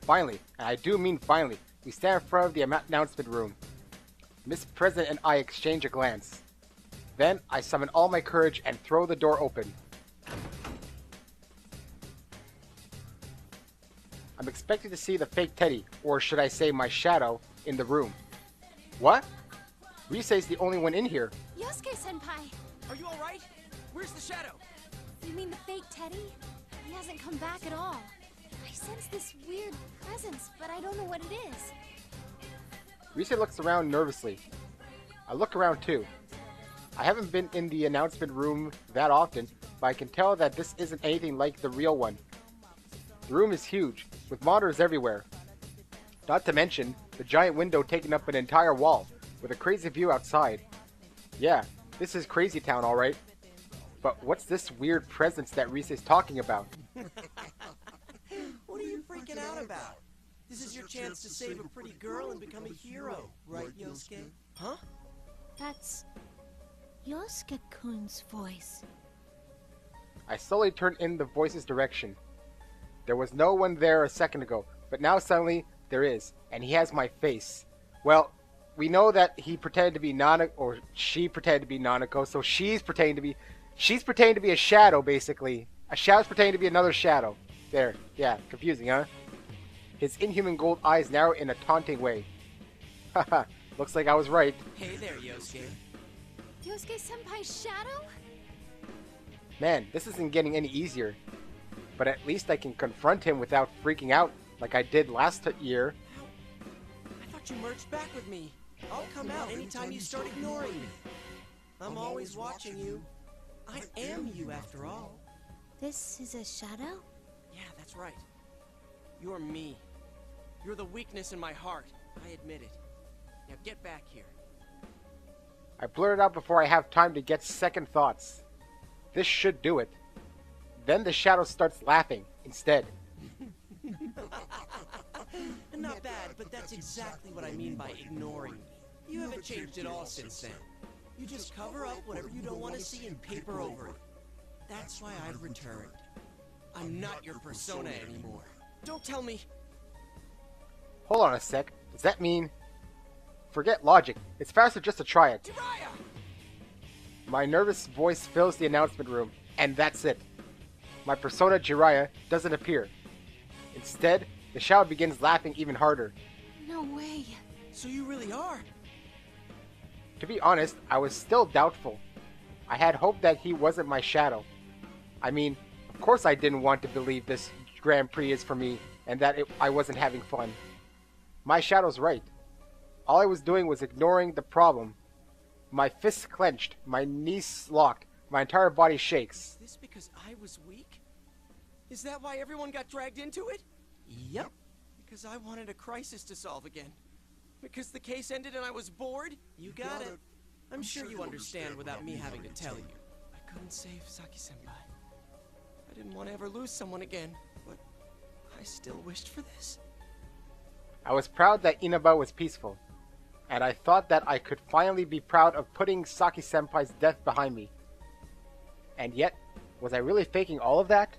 Finally, and I do mean finally, we stand in front of the announcement room. Miss President and I exchange a glance. Then, I summon all my courage and throw the door open. I'm expecting to see the fake Teddy, or should I say my shadow, in the room. What? Risei's the only one in here. Yosuke-senpai! Are you alright? Where's the shadow? You mean the fake Teddy? He hasn't come back at all. I sense this weird presence, but I don't know what it is. Risei looks around nervously. I look around too. I haven't been in the announcement room that often, but I can tell that this isn't anything like the real one. The room is huge, with monitors everywhere. Not to mention, the giant window taking up an entire wall, with a crazy view outside. Yeah, this is Crazy Town, alright. But what's this weird presence that Risei's talking about? What are you freaking out about? This is your chance to save a pretty girl and become a hero, right, Yosuke? Huh? That's Yosuke-kun's voice. I slowly turn in the voice's direction. There was no one there a second ago, but now suddenly there is, and he has my face. Well, we know that he pretended to be Nanako, or she pretended to be Nanako, so she's pretending to be a shadow, basically. A shadow's pretending to be another shadow. There, yeah, confusing, huh? His inhuman gold eyes narrow in a taunting way. Haha, looks like I was right. Hey there, Yosuke. Yosuke-senpai's shadow? Man, this isn't getting any easier. But at least I can confront him without freaking out like I did last year. I thought you merged back with me. I'll come out anytime you start ignoring me. I'm always watching you. I am you, after all. This is a shadow? Yeah, that's right. You're me. You're the weakness in my heart. I admit it. Now get back here. I blurt it out before I have time to get second thoughts. This should do it. Then the shadow starts laughing instead. Not bad, but that's exactly what I mean by ignoring me. You haven't changed at all since then. You just cover up whatever you don't want to see and paper over it. That's why I've returned. I'm not your persona anymore. Don't tell me. Hold on a sec. Does that mean... Forget logic. It's faster just to try it. Jiraiya! My nervous voice fills the announcement room, and that's it. My persona Jiraiya doesn't appear. Instead, the shadow begins laughing even harder. No way. So you really are? To be honest, I was still doubtful. I had hoped that he wasn't my shadow. I mean, of course I didn't want to believe this Grand Prix is for me, and that I wasn't having fun. My shadow's right. All I was doing was ignoring the problem. My fists clenched, my knees locked, my entire body shakes. Is this because I was weak? Is that why everyone got dragged into it? Yep. Because I wanted a crisis to solve again. Because the case ended and I was bored? You got it. I'm sure you understand without me having to tell you. I couldn't save Saki-senpai. I didn't want to ever lose someone again, but I still wished for this. I was proud that Inaba was peaceful, and I thought that I could finally be proud of putting Saki-senpai's death behind me. And yet, was I really faking all of that?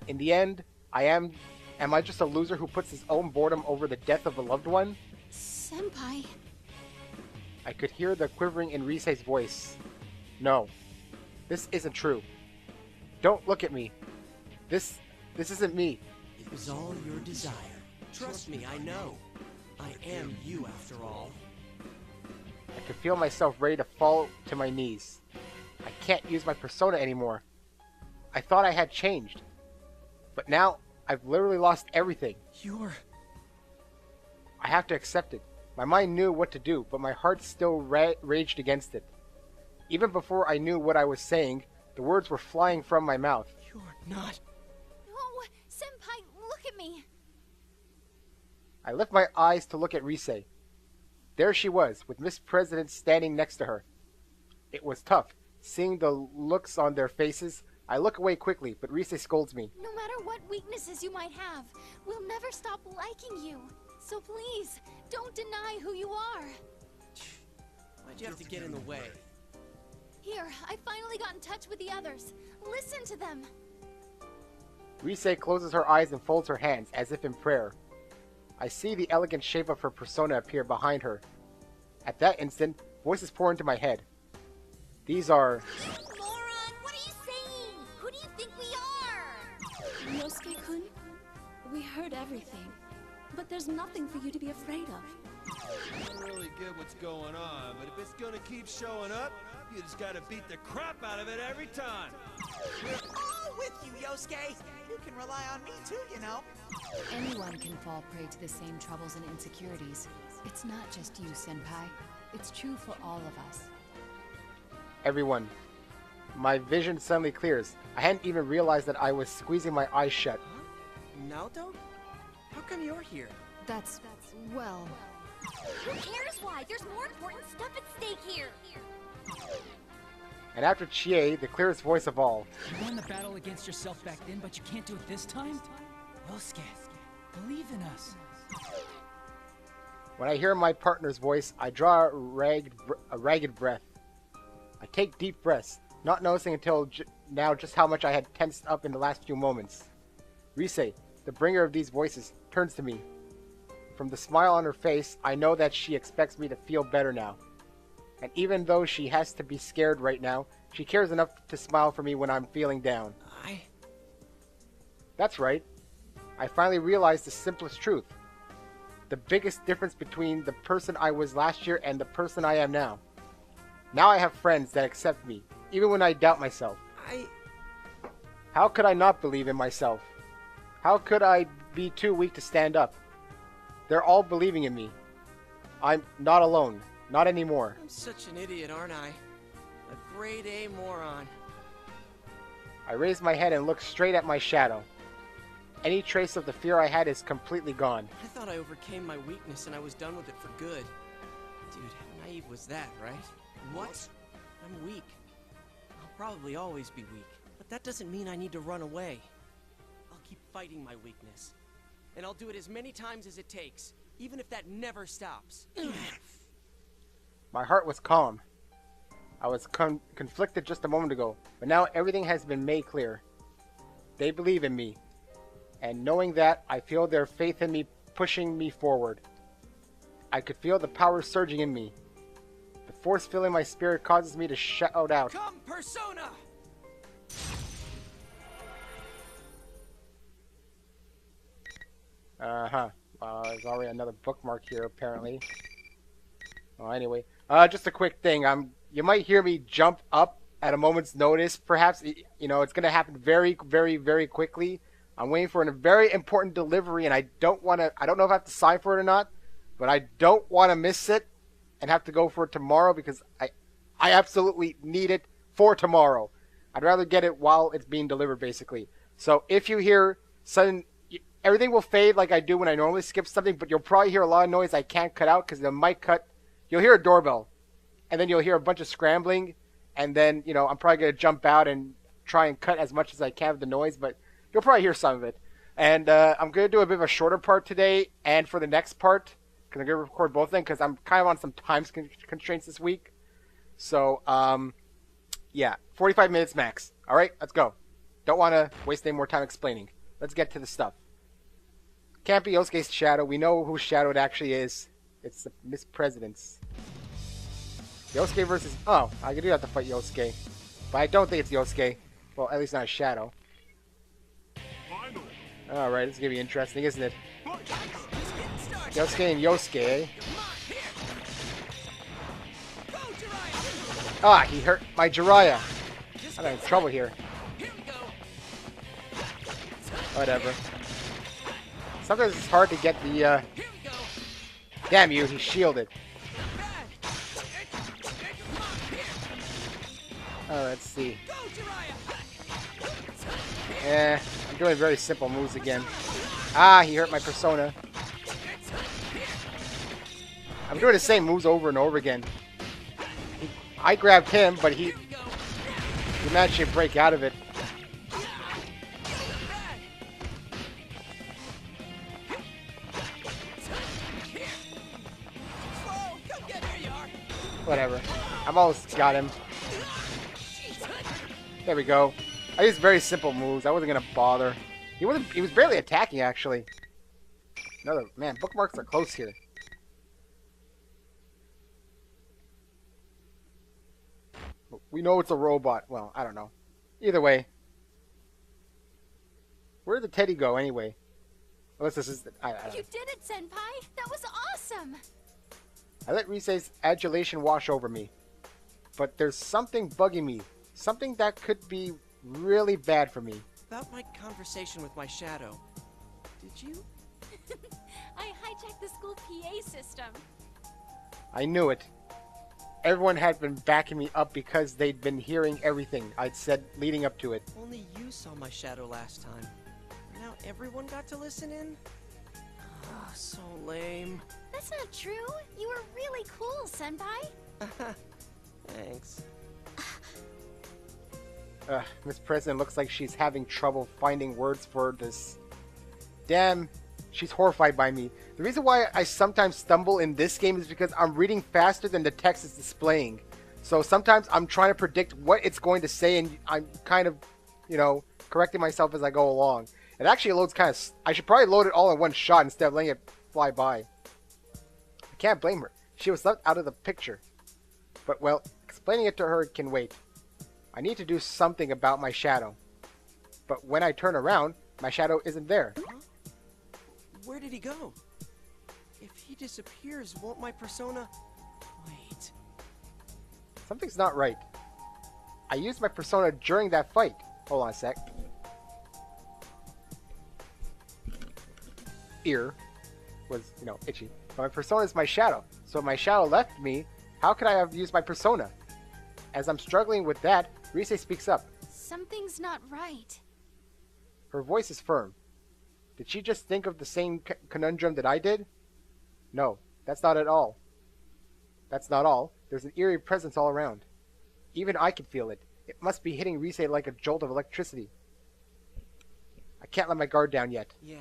In the end, am I just a loser who puts his own boredom over the death of a loved one? Senpai. I could hear the quivering in Risei's voice. No, this isn't true. Don't look at me. This isn't me. It was all your desire. Trust me, I know. I am you after all. I could feel myself ready to fall to my knees. I can't use my persona anymore. I thought I had changed. But now, I've literally lost everything. I have to accept it. My mind knew what to do, but my heart still raged against it. Even before I knew what I was saying, the words were flying from my mouth. You're not... No, Senpai, look at me. I lift my eyes to look at Risei. There she was, with Miss President standing next to her. It was tough. Seeing the looks on their faces, I look away quickly, but Risei scolds me. No matter what weaknesses you might have, we'll never stop liking you. So please, don't deny who you are. Why'd you have to get in the way? Here, I finally got in touch with the others. Listen to them. Rise closes her eyes and folds her hands, as if in prayer. I see the elegant shape of her persona appear behind her. At that instant, voices pour into my head. These are... You moron! What are you saying? Who do you think we are? Yosuke-kun, we heard everything, but there's nothing for you to be afraid of. I don't really get what's going on, but if it's gonna keep showing up, you just gotta beat the crap out of it every time. We're all with you, Yosuke. You can rely on me too, you know. Anyone can fall prey to the same troubles and insecurities. It's not just you, Senpai. It's true for all of us. Everyone. My vision suddenly clears. I hadn't even realized that I was squeezing my eyes shut. Naoto? How come you're here? That's well... Who cares why? There's more important stuff at stake here. And after Chie, the clearest voice of all. You won the battle against yourself back then, but you can't do it this time? Yosuke, believe in us. When I hear my partner's voice, I draw a ragged breath. I take deep breaths, not noticing until now just how much I had tensed up in the last few moments. Rise, the bringer of these voices, turns to me. From the smile on her face, I know that she expects me to feel better now. And even though she has to be scared right now, she cares enough to smile for me when I'm feeling down. That's right. I finally realized the simplest truth. The biggest difference between the person I was last year and the person I am now. Now I have friends that accept me, even when I doubt myself. How could I not believe in myself? How could I be too weak to stand up? They're all believing in me. I'm not alone. Not anymore. I'm such an idiot, aren't I? A grade A moron. I raise my head and look straight at my shadow. Any trace of the fear I had is completely gone. I thought I overcame my weakness and I was done with it for good. Dude, how naive was that, right? What? I'm weak. I'll probably always be weak. But that doesn't mean I need to run away. I'll keep fighting my weakness. And I'll do it as many times as it takes, even if that never stops. My heart was calm. I was conflicted just a moment ago, but now everything has been made clear. They believe in me. And knowing that, I feel their faith in me pushing me forward. I could feel the power surging in me. The force filling my spirit causes me to shout out. Come, Persona! There's already another bookmark here, apparently. Well, anyway. Just a quick thing. You might hear me jump up at a moment's notice, perhaps. You know, it's going to happen very, very, very quickly. I'm waiting for a very important delivery, and I don't know if I have to sign for it or not, but I don't want to miss it and have to go for it tomorrow because I absolutely need it for tomorrow. I'd rather get it while it's being delivered, basically. So if you hear sudden... Everything will fade like I do when I normally skip something, but you'll probably hear a lot of noise I can't cut out because the mic cut. You'll hear a doorbell, and then you'll hear a bunch of scrambling, and then, you know, I'm probably going to jump out and try and cut as much as I can of the noise, but you'll probably hear some of it. And I'm going to do a bit of a shorter part today, and for the next part, because I'm going to record both of them, because I'm kind of on some time constraints this week. So, yeah, 45 minutes max. All right, let's go. Don't want to waste any more time explaining. Let's get to the stuff. Can't be Yosuke's shadow. We know whose shadow it actually is. It's the Miss President's. Yosuke versus... Oh, I do have to fight Yosuke. But I don't think it's Yosuke. Well, at least not a shadow. Alright, this is going to be interesting, isn't it? Yosuke and Yosuke, eh? Ah, he hurt my Jiraiya. I'm in trouble here. Whatever. Sometimes it's hard to get the, Damn you, he's shielded. Oh, let's see. I'm doing very simple moves again. Ah, he hurt my persona. I'm doing the same moves over and over again. I grabbed him, but he managed to break out of it. Whatever. I've almost got him. There we go. I used very simple moves. I wasn't going to bother. He was barely attacking, actually. Another, man, bookmarks are close here. We know it's a robot. Well, I don't know. Either way. Where did the teddy go, anyway? Unless this is... I don't know. You did it, Senpai! That was awesome! I let Rise's adulation wash over me. But there's something bugging me. Something that could be really bad for me. About my conversation with my shadow. Did you? I hijacked the school PA system. I knew it. Everyone had been backing me up because they'd been hearing everything I'd said leading up to it. Only you saw my shadow last time. Now everyone got to listen in? Ah, so lame. That's not true. You were really cool, Senpai. Thanks. Miss President looks like she's having trouble finding words for this. Damn, she's horrified by me. The reason why I sometimes stumble in this game is because I'm reading faster than the text is displaying. So sometimes I'm trying to predict what it's going to say, and I'm kind of, you know, correcting myself as I go along. It actually loads kind of... I should probably load it all in one shot instead of letting it fly by. I can't blame her. She was left out of the picture. But, well, explaining it to her can wait. I need to do something about my shadow. But when I turn around, my shadow isn't there. Huh? Where did he go? If he disappears, won't my persona... Wait. Something's not right. I used my persona during that fight. Hold on a sec. Ear was, you know, itchy. But my persona is my shadow. So if my shadow left me, how could I have used my persona? As I'm struggling with that, Rise speaks up. Something's not right. Her voice is firm. Did she just think of the same conundrum that I did? No, that's not at all. That's not all. There's an eerie presence all around. Even I can feel it. It must be hitting Rise like a jolt of electricity. I can't let my guard down yet. Yeah.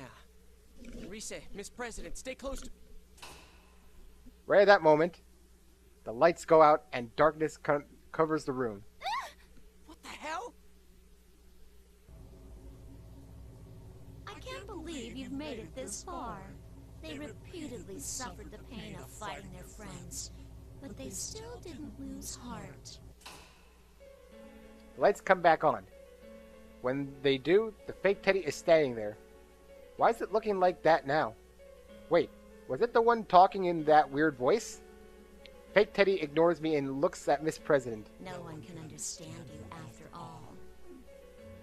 Rise, Miss President, stay close to... Right at that moment, the lights go out and darkness covers the room. What the hell? I can't believe you've made it this far. They repeatedly suffered the pain of fighting their friends, but they still didn't lose heart. The lights come back on. When they do, the fake Teddy is standing there. Why is it looking like that now? Wait, was it the one talking in that weird voice? Fake Teddy ignores me and looks at Miss President. No one can understand you after all.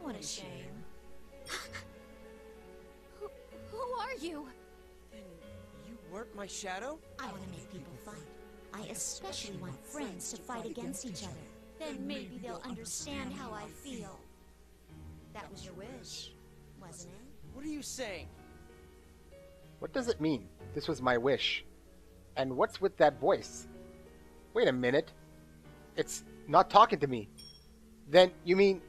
What a shame. Who are you? Then you weren't my shadow? I want to make people fight. I especially want friends to fight against each other. Then maybe they'll understand how I feel. That was your wish, wasn't it? What are you saying? What does it mean? This was my wish. And what's with that voice? Wait a minute. It's not talking to me. Then, you mean...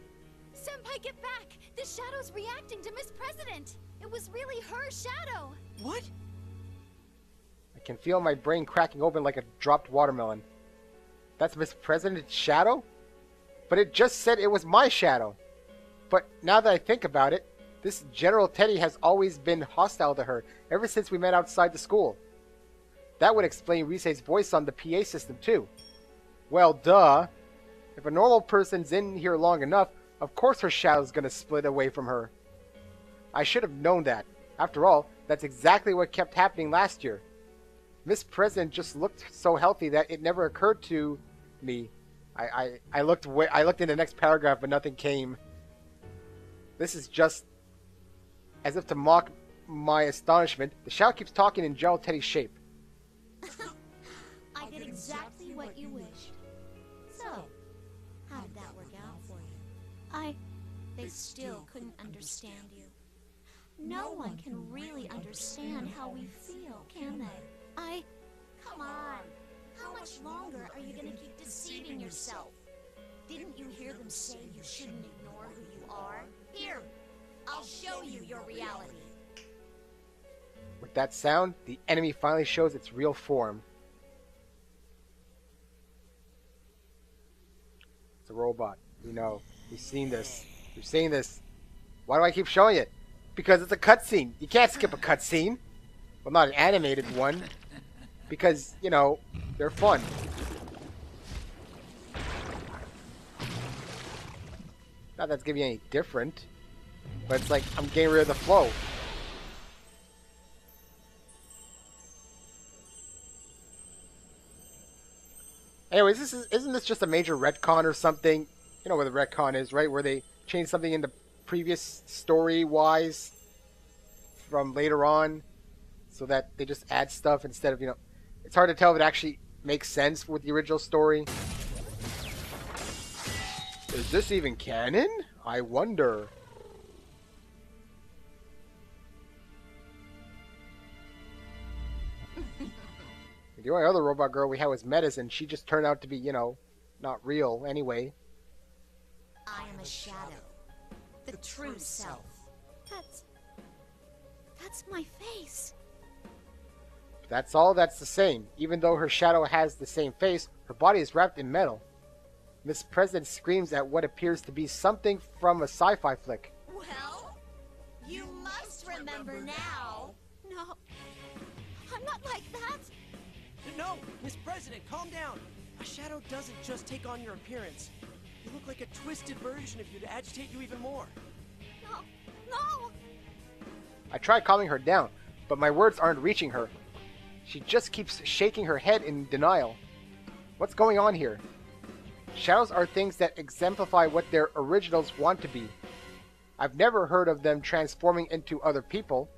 Senpai, get back! The shadow's reacting to Miss President! It was really her shadow! What? I can feel my brain cracking open like a dropped watermelon. That's Miss President's shadow? But it just said it was my shadow. But now that I think about it, this General Teddy has always been hostile to her ever since we met outside the school. That would explain Rise's voice on the PA system too. Well, duh. If a normal person's in here long enough, of course her shadow's gonna split away from her. I should have known that. After all, that's exactly what kept happening last year. Miss President just looked so healthy that it never occurred to me. I looked in the next paragraph, but nothing came. This is just as if to mock my astonishment. The shadow keeps talking in General Teddy's shape. I did exactly what you wished. So, how did that work out for you? They still couldn't understand you. No one can really understand how we feel, can they? Come on. How much longer are you going to keep deceiving yourself? Didn't you hear them say you shouldn't ignore who you are? Here, I'll show you your reality. With that sound, the enemy finally shows its real form. It's a robot. We know. We've seen this. We've seen this. Why do I keep showing it? Because it's a cutscene. You can't skip a cutscene. Well, not an animated one. Because, you know, they're fun. Not that's gonna be any different. But it's like, I'm getting rid of the flow. Anyways, isn't this just a major retcon or something? You know what a retcon is, right? Where they change something in the previous story-wise from later on, so that they just add stuff instead of, you know... It's hard to tell if it actually makes sense with the original story. Is this even canon? I wonder. The only other robot girl we had was Medicine. She just turned out to be, you know, not real anyway. I am a shadow. The true self. That's my face. That's all that's the same. Even though her shadow has the same face, her body is wrapped in metal. Miss President screams at what appears to be something from a sci-fi flick. Well, you must remember now. No, I'm not like that. No, Miss President, calm down. A shadow doesn't just take on your appearance. You look like a twisted version of you to agitate you even more. No. I try calming her down, but my words aren't reaching her. She just keeps shaking her head in denial. What's going on here? Shadows are things that exemplify what their originals want to be. I've never heard of them transforming into other people.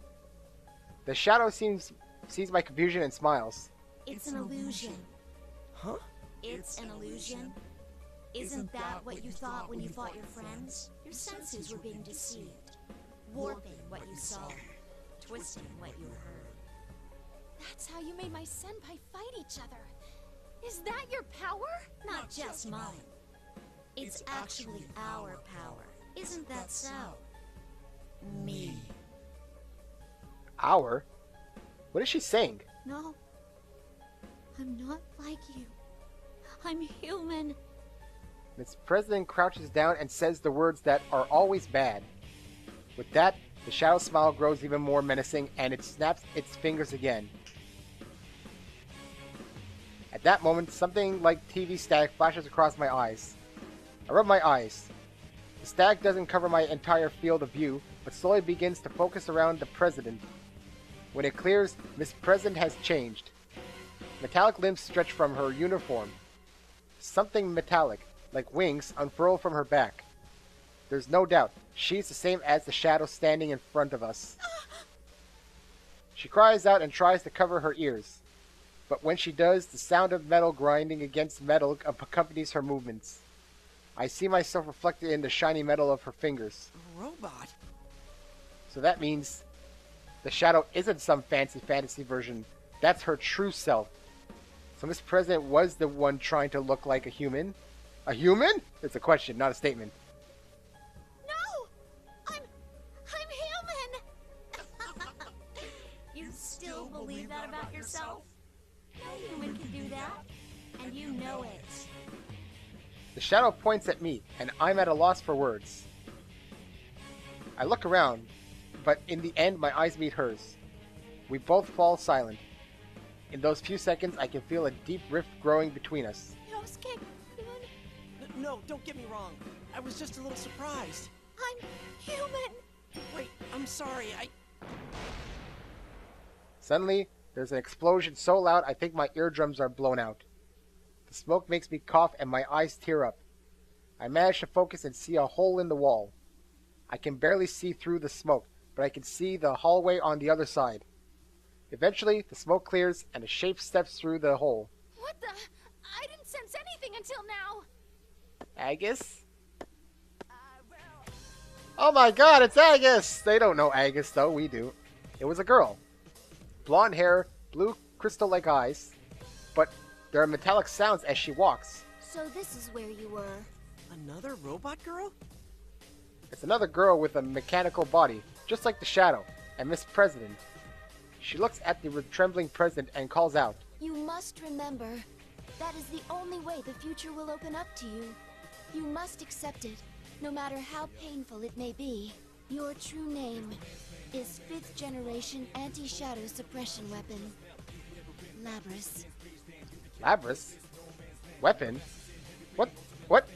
The shadow sees my confusion and smiles. It's an illusion. Huh? It's an illusion. Isn't that what you thought when you fought your friends? Your senses were being deceived, warping what you saw, twisting what you heard. That's how you made my senpai fight each other. Is that your power? Not just mine. It's actually our power. Isn't that so? Me. Our? What is she saying? No. I'm not like you. I'm human. Miss President crouches down and says the words that are always bad. With that, the shadow smile grows even more menacing and it snaps its fingers again. At that moment, something like TV static flashes across my eyes. I rub my eyes. The static doesn't cover my entire field of view, but slowly begins to focus around the President. When it clears, Miss President has changed. Metallic limbs stretch from her uniform. Something metallic, like wings, unfurl from her back. There's no doubt, she's the same as the shadow standing in front of us. She cries out and tries to cover her ears. But when she does, the sound of metal grinding against metal accompanies her movements. I see myself reflected in the shiny metal of her fingers. A robot? So that means the shadow isn't some fantasy version. That's her true self. So Miss President was the one trying to look like a human? A human? It's a question, not a statement. No! I'm human! You still believe that about yourself? No human can do that. And you know it. The shadow points at me, and I'm at a loss for words. I look around, but in the end my eyes meet hers. We both fall silent. In those few seconds, I can feel a deep rift growing between us. Yosuke, No, don't get me wrong. I was just a little surprised. I'm human. Wait, I'm sorry, Suddenly, there's an explosion so loud I think my eardrums are blown out. The smoke makes me cough and my eyes tear up. I manage to focus and see a hole in the wall. I can barely see through the smoke, but I can see the hallway on the other side. Eventually, the smoke clears and a shape steps through the hole. What the? I didn't sense anything until now. Agus? Oh my god, it's Agus! They don't know Agus though, we do. It was a girl. Blonde hair, blue crystal-like eyes, but there are metallic sounds as she walks. So this is where you were. Another robot girl? It's another girl with a mechanical body, just like the Shadow, and Miss President. She looks at the trembling President and calls out. You must remember, that is the only way the future will open up to you. You must accept it, no matter how painful it may be. Your true name is 5th generation anti-shadow suppression weapon. Labris. Labris? Weapon? What? What?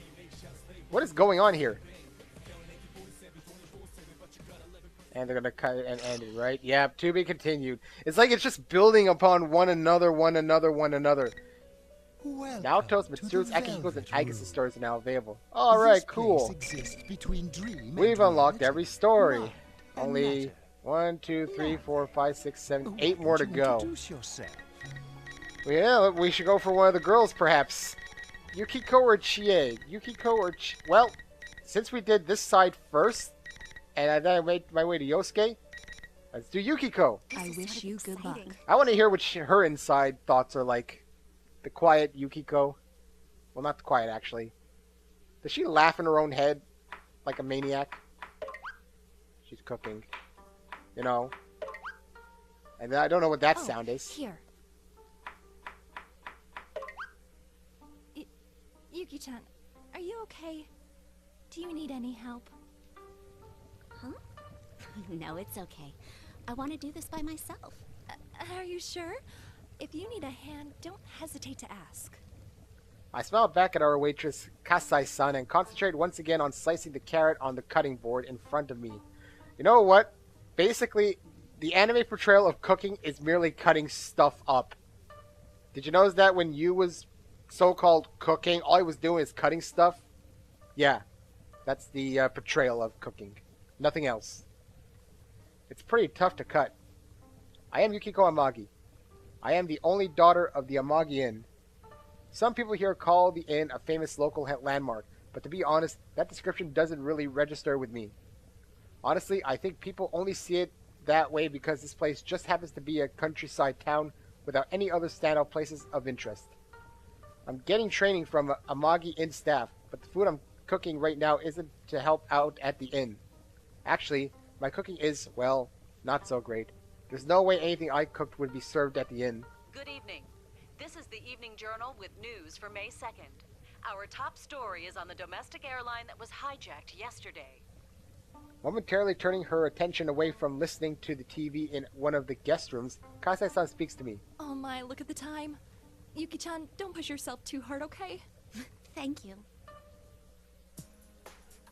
What is going on here? And they're gonna cut it and end it, right? Yeah, to be continued. It's like it's just building upon one another. Naoto's, Mitsuru's, Akihiko's, and Agus' stories are now available. Alright, cool. We've unlocked every story. Only 1, 2, 3, 4, 5, 6, 7, 8 more to go. Yeah, we should go for one of the girls, perhaps. Yukiko or Chie? Well, since we did this side first, and then I made my way to Yosuke, let's do Yukiko. I wish you good luck. I want to hear what her inside thoughts are like. The quiet Yukiko. Well, not the quiet, actually. Does she laugh in her own head like a maniac? She's cooking. You know. And I don't know what that sound is. Here. Yuki-chan, are you okay? Do you need any help? Huh? No, it's okay. I want to do this by myself. Are you sure? If you need a hand, don't hesitate to ask. I smiled back at our waitress, Kasai-san, and concentrated once again on slicing the carrot on the cutting board in front of me. You know what? Basically, the anime portrayal of cooking is merely cutting stuff up. Did you notice that when you was so-called cooking, all he was doing is cutting stuff? Yeah, that's the portrayal of cooking. Nothing else. It's pretty tough to cut. I am Yukiko Amagi. I am the only daughter of the Amagi Inn. Some people here call the inn a famous local landmark, but to be honest, that description doesn't really register with me. Honestly, I think people only see it that way because this place just happens to be a countryside town without any other standout places of interest. I'm getting training from Amagi Inn staff, but the food I'm cooking right now isn't to help out at the inn. Actually, my cooking is, well, not so great. There's no way anything I cooked would be served at the inn. Good evening. This is the Evening Journal with news for May 2nd. Our top story is on the domestic airline that was hijacked yesterday. Momentarily turning her attention away from listening to the TV in one of the guest rooms, Kasai-san speaks to me. Oh my, look at the time. Yuki-chan, don't push yourself too hard, okay? Thank you.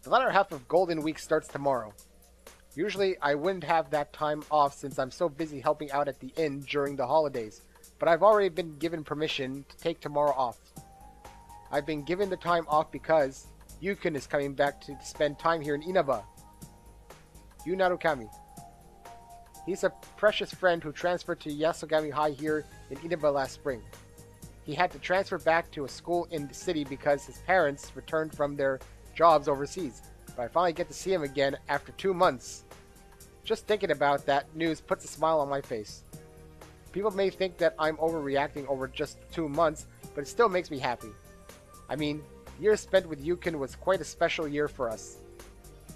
The latter half of Golden Week starts tomorrow. Usually, I wouldn't have that time off since I'm so busy helping out at the inn during the holidays, but I've already been given permission to take tomorrow off. I've been given the time off because Yukon is coming back to spend time here in Inaba. Yu Narukami. He's a precious friend who transferred to Yasogami High here in Inaba last spring. He had to transfer back to a school in the city because his parents returned from their jobs overseas, but I finally get to see him again after 2 months. Just thinking about that news puts a smile on my face. People may think that I'm overreacting over just 2 months, but it still makes me happy. I mean, years spent with Yukon was quite a special year for us.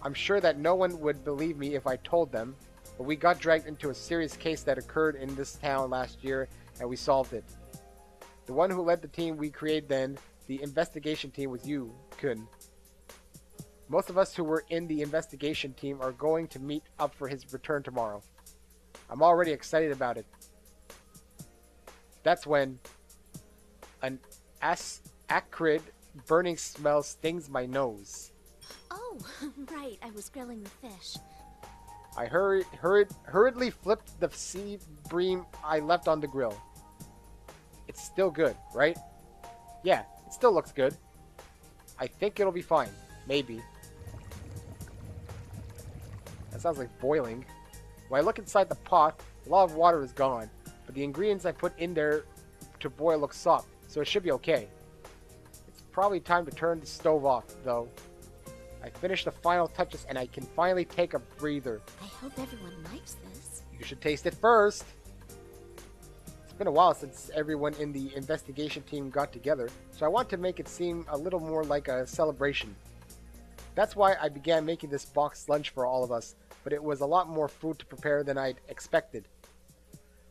I'm sure that no one would believe me if I told them, but we got dragged into a serious case that occurred in this town last year, and we solved it. The one who led the team we created then, the investigation team, was you, Kun. Most of us who were in the investigation team are going to meet up for his return tomorrow. I'm already excited about it. That's when an acrid burning smell stings my nose. Oh, right, I was grilling the fish. I hurriedly flipped the sea bream I left on the grill. It's still good, right? Yeah, it still looks good. I think it'll be fine. Maybe. That sounds like boiling. When I look inside the pot, a lot of water is gone, but the ingredients I put in there to boil look soft, so it should be okay. It's probably time to turn the stove off, though. I finished the final touches and I can finally take a breather. I hope everyone likes this. You should taste it first. It's been a while since everyone in the investigation team got together, so I want to make it seem a little more like a celebration. That's why I began making this boxed lunch for all of us, but it was a lot more food to prepare than I'd expected.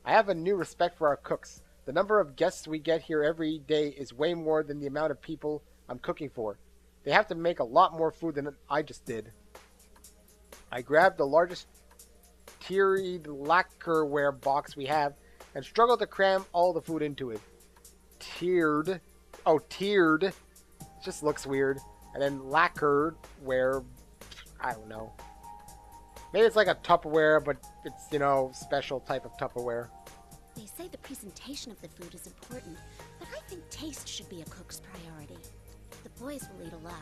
I have a new respect for our cooks. The number of guests we get here every day is way more than the amount of people I'm cooking for. They have to make a lot more food than I just did. I grabbed the largest tiered lacquerware box we have and struggle to cram all the food into it. Tiered. Oh, tiered. It just looks weird. And then lacquerware. I don't know. Maybe it's like a Tupperware, but it's, you know, special type of Tupperware. They say the presentation of the food is important, but I think taste should be a cook's priority. The boys will eat a lot.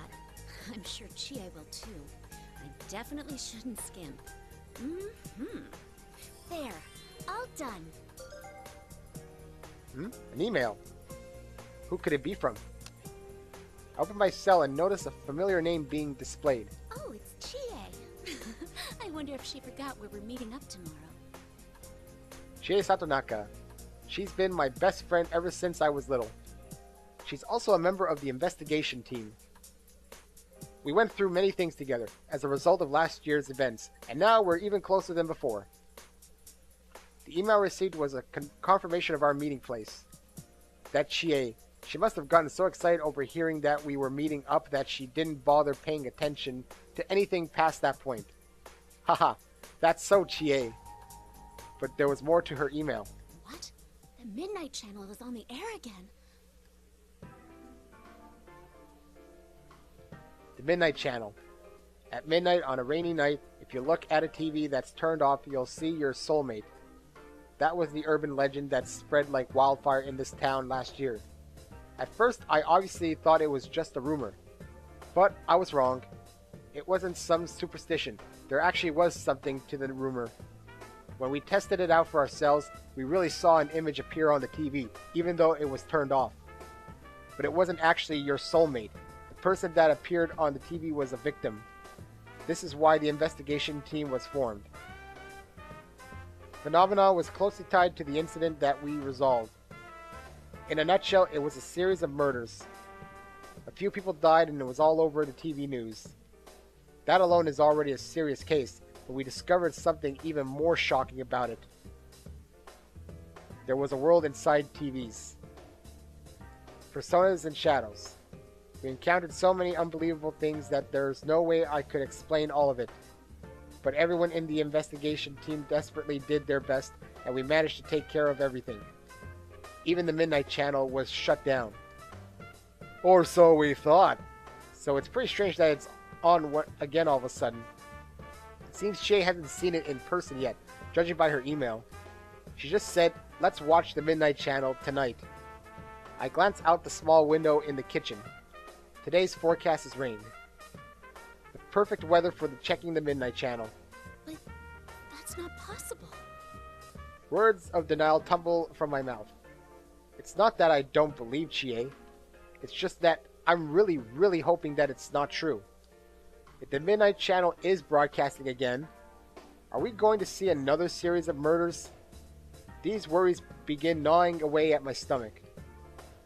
I'm sure Chie will too. I definitely shouldn't skimp. There, all done. An email. Who could it be from? I opened my cell and noticed a familiar name being displayed. Oh, it's Chie. I wonder if she forgot where we're meeting up tomorrow. Chie Satonaka. She's been my best friend ever since I was little. She's also a member of the investigation team. We went through many things together as a result of last year's events, and now we're even closer than before. The email received was a confirmation of our meeting place. That Chie. She must have gotten so excited over hearing that we were meeting up that she didn't bother paying attention to anything past that point. Haha, that's so Chie. But there was more to her email. What? The Midnight Channel is on the air again. The Midnight Channel. At midnight on a rainy night, if you look at a TV that's turned off, you'll see your soulmate. That was the urban legend that spread like wildfire in this town last year. At first, I obviously thought it was just a rumor. But I was wrong. It wasn't some superstition. There actually was something to the rumor. When we tested it out for ourselves, we really saw an image appear on the TV, even though it was turned off. But it wasn't actually your soulmate. The person that appeared on the TV was a victim. This is why the investigation team was formed. Phenomena was closely tied to the incident that we resolved. In a nutshell, it was a series of murders. A few people died and it was all over the TV news. That alone is already a serious case, but we discovered something even more shocking about it. There was a world inside TVs. Personas and shadows. We encountered so many unbelievable things that there's no way I could explain all of it. But everyone in the investigation team desperately did their best, and we managed to take care of everything. Even the Midnight Channel was shut down. Or so we thought. So it's pretty strange that it's on again all of a sudden. It seems Shay hasn't seen it in person yet, judging by her email. She just said, "Let's watch the Midnight Channel tonight." I glanced out the small window in the kitchen. Today's forecast is rain. The perfect weather for checking the Midnight Channel. But that's not possible. Words of denial tumble from my mouth. It's not that I don't believe Chie. It's just that I'm really hoping that it's not true. If the Midnight Channel is broadcasting again, are we going to see another series of murders? These worries begin gnawing away at my stomach.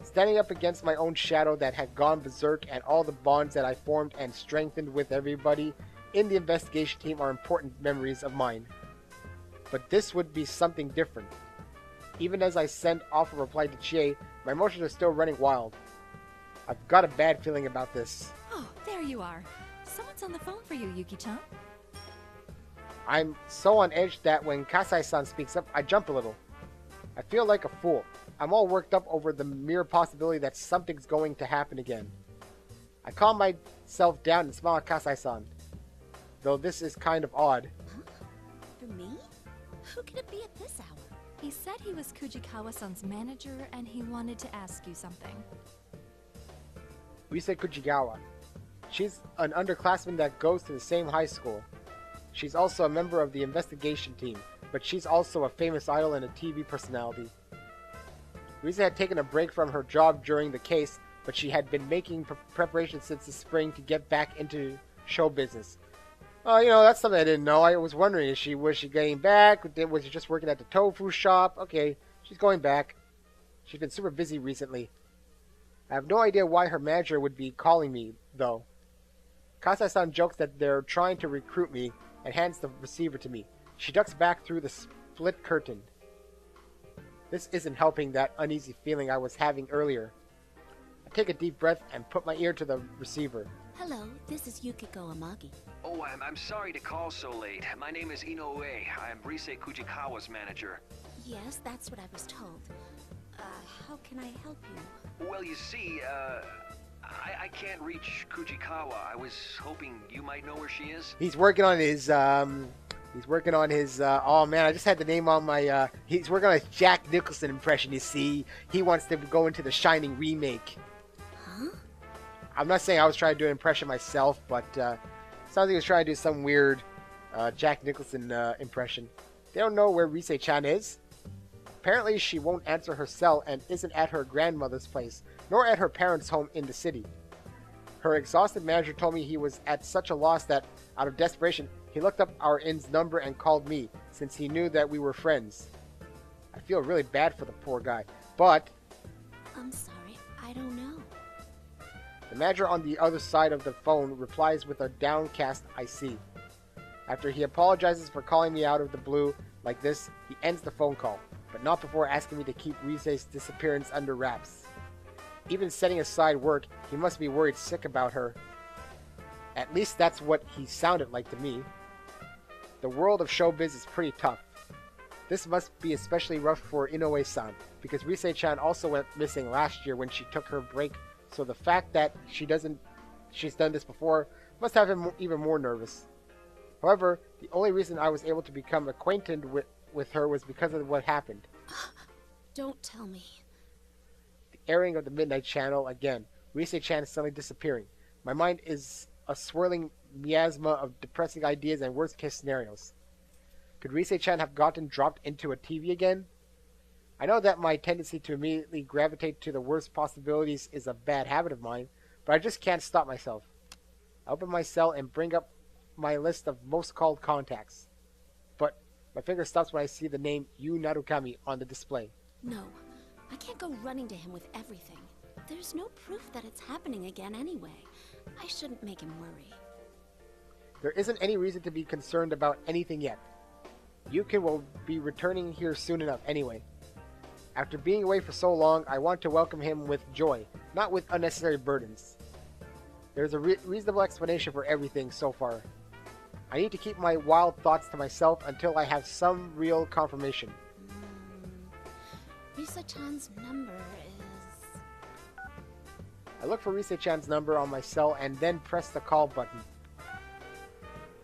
Standing up against my own shadow that had gone berserk and all the bonds that I formed and strengthened with everybody in the investigation team are important memories of mine. But this would be something different. Even as I sent off a reply to Chie, my emotions are still running wild. I've got a bad feeling about this. Oh, there you are. Someone's on the phone for you, Yuki-chan. I'm so on edge that when Kasai-san speaks up, I jump a little. I feel like a fool. I'm all worked up over the mere possibility that something's going to happen again. I calm myself down and smile at Kasai-san, though this is kind of odd. Huh? For me? Who could it be at this hour? He said he was Kujikawa-san's manager and he wanted to ask you something. We said Kujigawa. She's an underclassman that goes to the same high school. She's also a member of the investigation team, but she's also a famous idol and a TV personality. Risa had taken a break from her job during the case, but she had been making preparations since the spring to get back into show business. That's something I didn't know. I was wondering, was she getting back? Was she just working at the tofu shop? Okay, she's going back. She's been super busy recently. I have no idea why her manager would be calling me, though. Kasai-san jokes that they're trying to recruit me and hands the receiver to me. She ducks back through the split curtain. This isn't helping that uneasy feeling I was having earlier. I take a deep breath and put my ear to the receiver. Hello, this is Yukiko Amagi. Oh, I'm sorry to call so late. My name is Inoue. I'm Rise Kujikawa's manager. Yes, that's what I was told. How can I help you? Well, you see, I can't reach Kujikawa. I was hoping you might know where she is. He's working on his, oh man, I just had the name on my, he's working on his Jack Nicholson impression, you see. He wants to go into the Shining remake. Huh? I'm not saying I was trying to do an impression myself, but, sounds like he was trying to do some weird, Jack Nicholson, impression. They don't know where Rise-chan is. Apparently, she won't answer her cell and isn't at her grandmother's place, nor at her parents' home in the city. Her exhausted manager told me he was at such a loss that, out of desperation, he looked up our inn's number and called me, since he knew that we were friends. I feel really bad for the poor guy, but... I'm sorry, I don't know. The manager on the other side of the phone replies with a downcast "I see." After he apologizes for calling me out of the blue like this, he ends the phone call, but not before asking me to keep Rise's disappearance under wraps. Even setting aside work, he must be worried sick about her. At least that's what he sounded like to me. The world of showbiz is pretty tough. This must be especially rough for Inoue-san, because Rise-chan also went missing last year when she took her break, so the fact that she's done this before must have him even more nervous. However, the only reason I was able to become acquainted with her was because of what happened. Don't tell me. The airing of the Midnight Channel again. Rise-chan is suddenly disappearing. My mind is a swirling miasma of depressing ideas and worst-case scenarios. Could Rise-chan have gotten dropped into a TV again? I know that my tendency to immediately gravitate to the worst possibilities is a bad habit of mine, but I just can't stop myself. I open my cell and bring up my list of most called contacts. But my finger stops when I see the name Yu Narukami on the display. No, I can't go running to him with everything. There's no proof that it's happening again anyway. I shouldn't make him worry. There isn't any reason to be concerned about anything yet. Yukiko will be returning here soon enough anyway. After being away for so long, I want to welcome him with joy, not with unnecessary burdens. There's a reasonable explanation for everything so far. I need to keep my wild thoughts to myself until I have some real confirmation. Risa-chan's number is... I look for Rise-chan's number on my cell and then press the call button.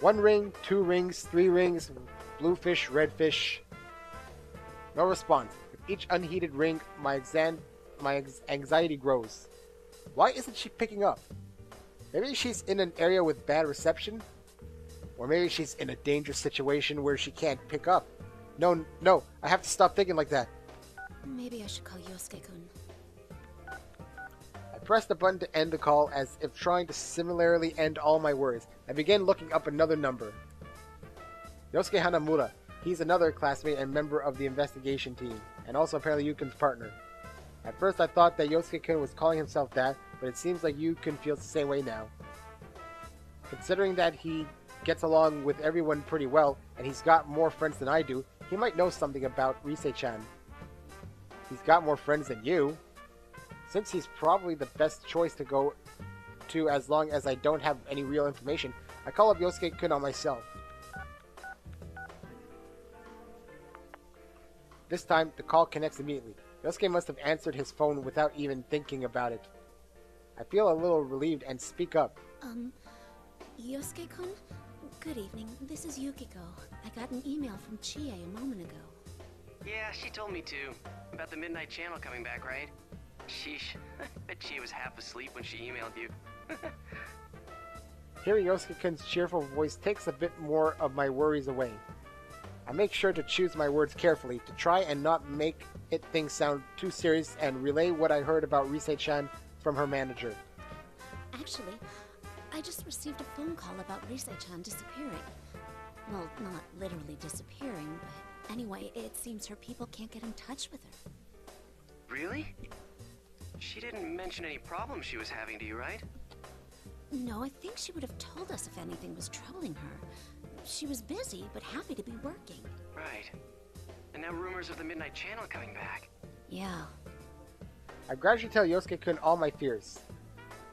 1 ring, 2 rings, 3 rings, blue fish, red fish. No response. With each unheeded ring, my anxiety grows. Why isn't she picking up? Maybe she's in an area with bad reception? Or maybe she's in a dangerous situation where she can't pick up. No, I have to stop thinking like that. Maybe I should call Yosuke-kun. I press the button to end the call as if trying to similarly end all my worries. I begin looking up another number. Yosuke Hanamura. He's another classmate and member of the investigation team, and also apparently Yukin's partner. At first I thought that Yosuke-kun was calling himself that, but it seems like Yukon feels the same way now. Considering that he gets along with everyone pretty well, and he's got more friends than I do, he might know something about Rise-chan. He's got more friends than you. Since he's probably the best choice to go to as long as I don't have any real information, I call up Yosuke-kun on myself. This time, the call connects immediately. Yosuke must have answered his phone without even thinking about it. I feel a little relieved and speak up. Yosuke-kun? Good evening. This is Yukiko. I got an email from Chie a moment ago. Yeah, she told me too. About the Midnight Channel coming back, right? Sheesh. Bet Chie was half asleep when she emailed you. Hearing Yosuke-kun's cheerful voice takes a bit more of my worries away. I make sure to choose my words carefully to try and not make things sound too serious and relay what I heard about Rise-chan from her manager. Actually, I just received a phone call about Rise-chan disappearing. Well, not literally disappearing, but anyway, it seems her people can't get in touch with her. Really? She didn't mention any problems she was having to you, right? No, I think she would have told us if anything was troubling her. She was busy, but happy to be working. Right. And now rumors of the Midnight Channel coming back. Yeah. I gradually tell Yosuke-kun all my fears.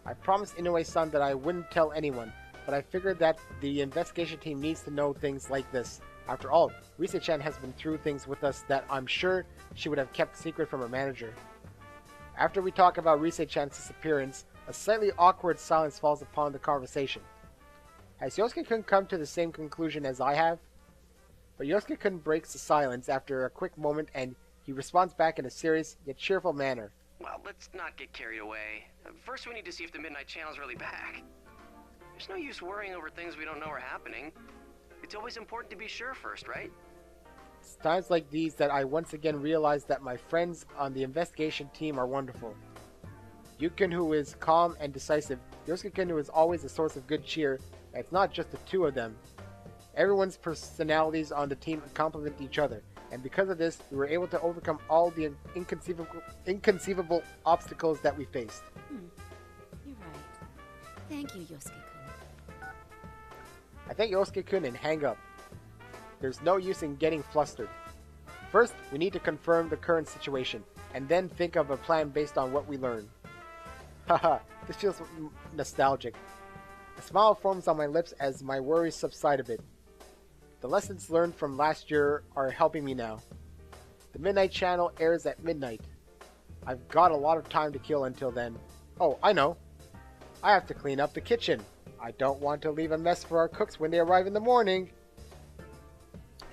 I promised Inoue-san that I wouldn't tell anyone, but I figured that the investigation team needs to know things like this. After all, Rise-chan has been through things with us that I'm sure she would have kept secret from her manager. After we talk about Rise-chan's disappearance, a slightly awkward silence falls upon the conversation. Has Yosuke-kun come to the same conclusion as I have? But Yosuke-kun breaks the silence after a quick moment, and he responds back in a serious yet cheerful manner. Well, let's not get carried away. First, we need to see if the Midnight Channel's really back. There's no use worrying over things we don't know are happening. It's always important to be sure first, right? It's times like these that I once again realize that my friends on the investigation team are wonderful. Yukiko, who is calm and decisive, Yosuke-kun, who is always a source of good cheer, and it's not just the two of them. Everyone's personalities on the team complement each other, and because of this, we were able to overcome all the inconceivable obstacles that we faced. You're right. Thank you, Yosuke-kun. I thank Yosuke-kun and hang up. There's no use in getting flustered. First, we need to confirm the current situation, and then think of a plan based on what we learn. Haha, this feels nostalgic. A smile forms on my lips as my worries subside a bit. The lessons learned from last year are helping me now. The Midnight Channel airs at midnight. I've got a lot of time to kill until then. Oh, I know. I have to clean up the kitchen. I don't want to leave a mess for our cooks when they arrive in the morning.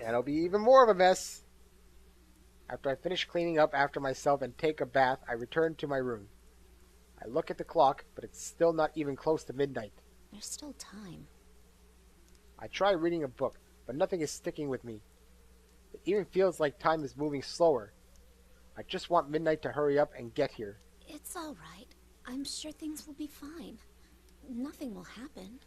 That'll be even more of a mess. After I finish cleaning up after myself and take a bath, I return to my room. I look at the clock, but it's still not even close to midnight. There's still time. I try reading a book, but nothing is sticking with me. It even feels like time is moving slower. I just want midnight to hurry up and get here. It's all right. I'm sure things will be fine. Nothing will happen.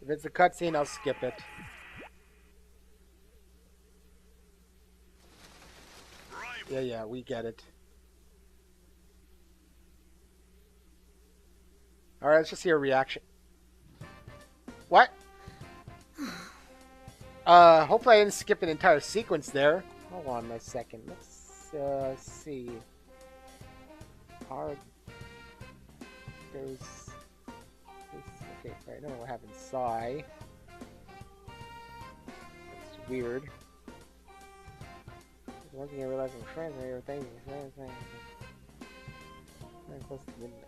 If it's a cutscene, I'll skip it. Yeah, we get it. Alright, let's just see a reaction. What? Hopefully I didn't skip an entire sequence there. Hold on a second. Let's see. There's... Okay, I don't know what happened. Sigh. That's weird. One thing I realized from friends, they were thinking the same thing. Very close to midnight.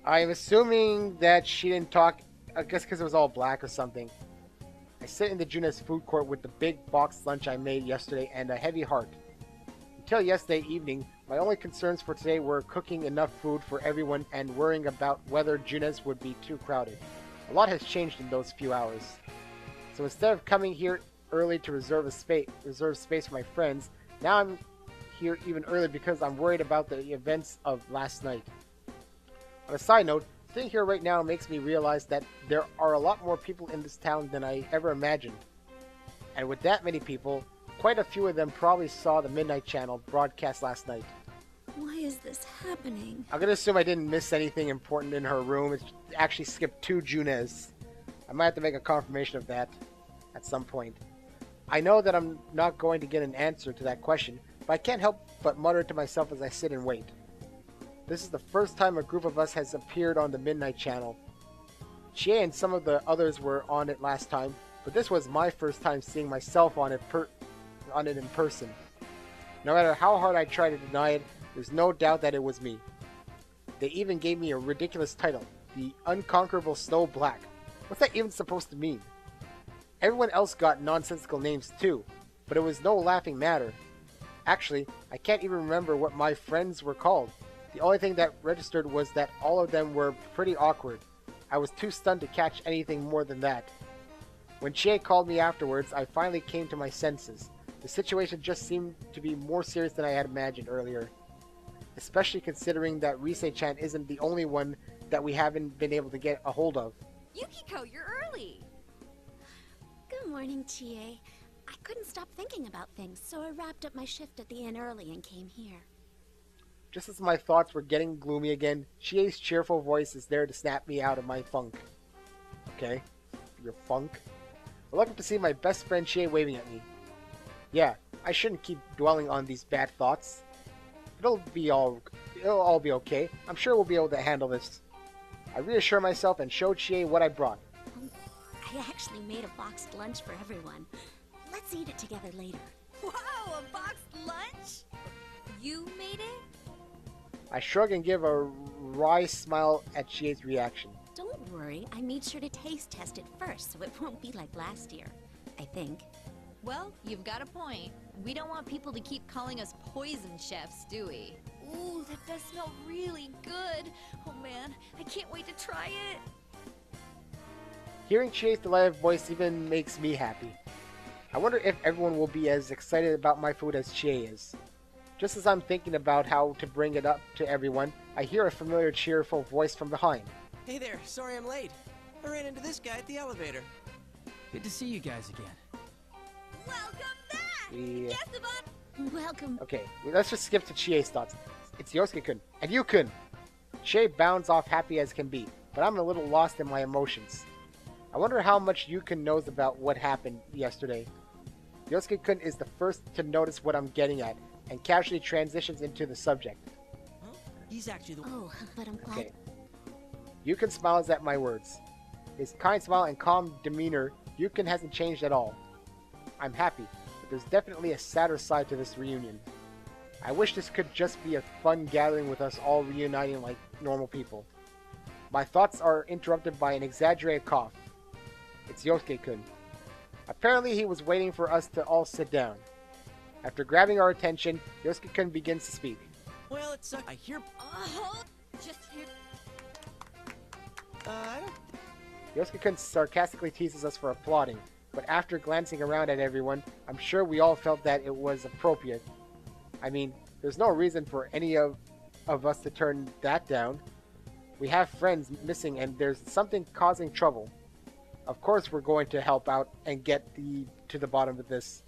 I'm assuming that she didn't talk, I guess because it was all black or something. I sit in the Junes food court with the big box lunch I made yesterday and a heavy heart. Until yesterday evening, my only concerns for today were cooking enough food for everyone and worrying about whether Junes would be too crowded. A lot has changed in those few hours. So instead of coming here early to reserve space for my friends, now I'm here even earlier because I'm worried about the events of last night. On a side note, sitting here right now makes me realize that there are a lot more people in this town than I ever imagined. And with that many people, quite a few of them probably saw the Midnight Channel broadcast last night. Why is this happening? I'm gonna assume I didn't miss anything important in her room. It actually skipped 2 Junes. I might have to make a confirmation of that at some point. I know that I'm not going to get an answer to that question, but I can't help but mutter to myself as I sit and wait. This is the first time a group of us has appeared on the Midnight Channel. Chie and some of the others were on it last time, but this was my first time seeing myself on it in person. No matter how hard I try to deny it, there's no doubt that it was me. They even gave me a ridiculous title, the Unconquerable Snow Black. What's that even supposed to mean? Everyone else got nonsensical names too, but it was no laughing matter. Actually, I can't even remember what my friends were called. The only thing that registered was that all of them were pretty awkward. I was too stunned to catch anything more than that. When Chie called me afterwards, I finally came to my senses. The situation just seemed to be more serious than I had imagined earlier. Especially considering that Rise-chan isn't the only one that we haven't been able to get a hold of. Yukiko, you're early! Good morning, Chie. I couldn't stop thinking about things, so I wrapped up my shift at the inn early and came here. Just as my thoughts were getting gloomy again, Chie's cheerful voice is there to snap me out of my funk. Okay, your funk? I look up to see my best friend Chie waving at me. Yeah, I shouldn't keep dwelling on these bad thoughts. It'll all be okay. I'm sure we'll be able to handle this. I reassure myself and show Chie what I brought. I actually made a boxed lunch for everyone. Let's eat it together later. Wow, a boxed lunch? You made it? I shrug and give a wry smile at Chie's reaction. Don't worry, I made sure to taste test it first, so it won't be like last year. I think. Well, you've got a point. We don't want people to keep calling us poison chefs, do we? Ooh, that does smell really good. Oh man, I can't wait to try it. Hearing Chie's delighted voice even makes me happy. I wonder if everyone will be as excited about my food as Chie is. Just as I'm thinking about how to bring it up to everyone, I hear a familiar cheerful voice from behind. Hey there, sorry I'm late. I ran into this guy at the elevator. Good to see you guys again. Welcome back! Yeah. Welcome. Okay, let's just skip to Chie's thoughts. It's Yosuke-kun. And you-kun! Chie bounds off happy as can be, but I'm a little lost in my emotions. I wonder how much Yukon knows about what happened yesterday. Yosuke-kun is the first to notice what I'm getting at, and casually transitions into the subject. Huh? He's actually the Oh, but I'm glad. Okay. Yukon smiles at my words. His kind smile and calm demeanor, Yukon hasn't changed at all. I'm happy, but there's definitely a sadder side to this reunion. I wish this could just be a fun gathering with us all reuniting like normal people. My thoughts are interrupted by an exaggerated cough. It's Yosuke-kun. Apparently he was waiting for us to all sit down. After grabbing our attention, Yosuke-kun begins to speak. Well, it sucks. I hear. Just here. I don't. Yosuke-kun sarcastically teases us for applauding, but after glancing around at everyone, I'm sure we all felt that it was appropriate. I mean, there's no reason for any of us to turn that down. We have friends missing and there's something causing trouble. Of course we're going to help out and get to the bottom of this.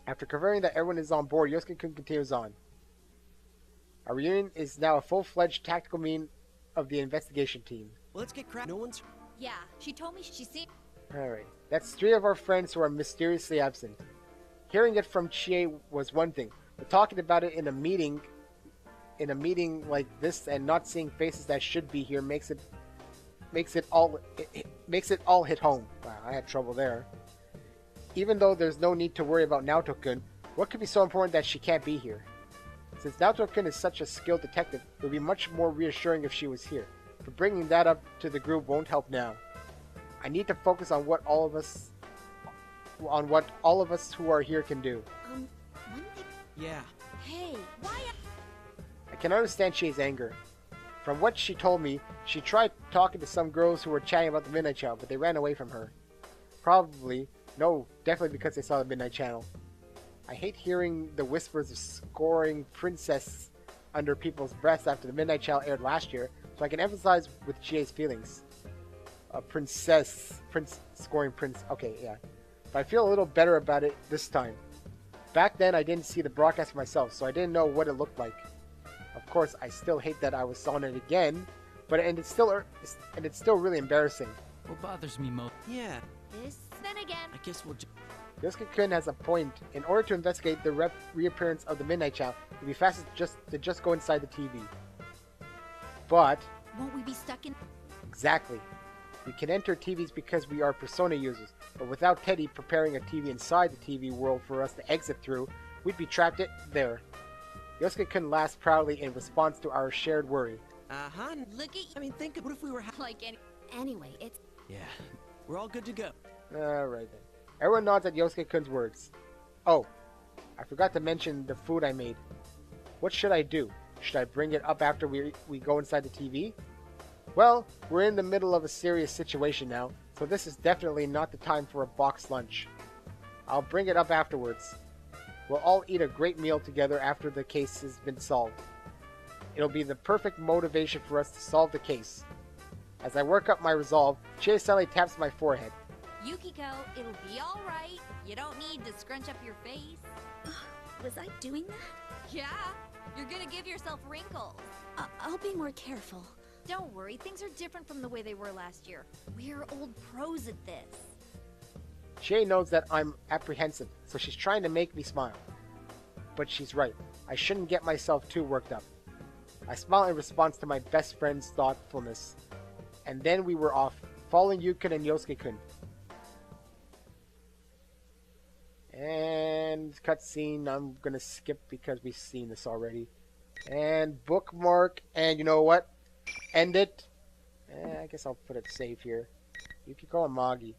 After confirming that everyone is on board, Yosuke-kun continues on. Our reunion is now a full-fledged tactical meeting of the investigation team. Well, let's get crap. No one's. Yeah, she told me she seen. Alright, that's 3 of our friends who are mysteriously absent. Hearing it from Chie was one thing, but talking about it in a meeting like this and not seeing faces that should be here makes it all hit home. Wow, I had trouble there. Even though there's no need to worry about Naoto-kun, what could be so important that she can't be here? Since Naoto-kun is such a skilled detective, it would be much more reassuring if she was here. But bringing that up to the group won't help now. I need to focus on what all of us who are here can do. One thing. Yeah. Hey, why? I can understand Chie's anger. From what she told me, she tried talking to some girls who were chatting about the Midnight Channel, but they ran away from her. Definitely because they saw the Midnight Channel. I hate hearing the whispers of scoring princess under people's breaths after the Midnight Channel aired last year, so I can empathize with Chie's feelings. Okay, yeah. But I feel a little better about it this time. Back then, I didn't see the broadcast myself, so I didn't know what it looked like. Of course, I still hate that I was on it again, it's still really embarrassing. What bothers me most? Yeah. Then again. I guess we'll. Yosuke-kun has a point. In order to investigate the reappearance of the Midnight Channel, it would be fastest to just go inside the TV. But Won't we be stuck in? exactly. We can enter TVs because we are Persona users, but without Teddy preparing a TV inside the TV world for us to exit through, we'd be trapped there. Yosuke-kun laughs proudly in response to our shared worry. Uh-huh. Look at you. I mean, think of what if we were Like any. Anyway, it's. Yeah. We're all good to go. Alright then. Everyone nods at Yosuke-kun's words. Oh, I forgot to mention the food I made. What should I do? Should I bring it up after we go inside the TV? Well, we're in the middle of a serious situation now, so this is definitely not the time for a boxed lunch. I'll bring it up afterwards. We'll all eat a great meal together after the case has been solved. It'll be the perfect motivation for us to solve the case. As I work up my resolve, Chie suddenly taps my forehead. Yukiko, it'll be alright. You don't need to scrunch up your face. Was I doing that? Yeah, you're gonna give yourself wrinkles. I'll be more careful. Don't worry, things are different from the way they were last year. We're old pros at this. She knows that I'm apprehensive, so she's trying to make me smile. But she's right. I shouldn't get myself too worked up. I smiled in response to my best friend's thoughtfulness. And then we were off, following Yukon and Yosuke-kun. And cutscene, I'm gonna skip because we've seen this already. And bookmark, and you know what? End it. I guess I'll put it save here. Yukiko and Magi.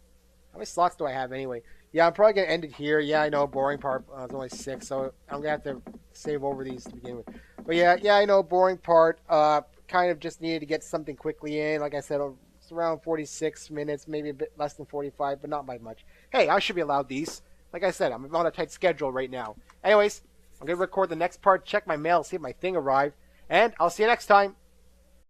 How many slots do I have anyway? Yeah, I'm probably gonna end it here. Yeah, I know, boring part. It's only 6, so I'm gonna have to save over these to begin with. But yeah, I know, boring part. Kind of just needed to get something quickly in. Like I said, it's around 46 minutes, maybe a bit less than 45, but not by much. Hey, I should be allowed these. Like I said, I'm on a tight schedule right now. Anyways, I'm gonna record the next part, check my mail, see if my thing arrived, and I'll see you next time.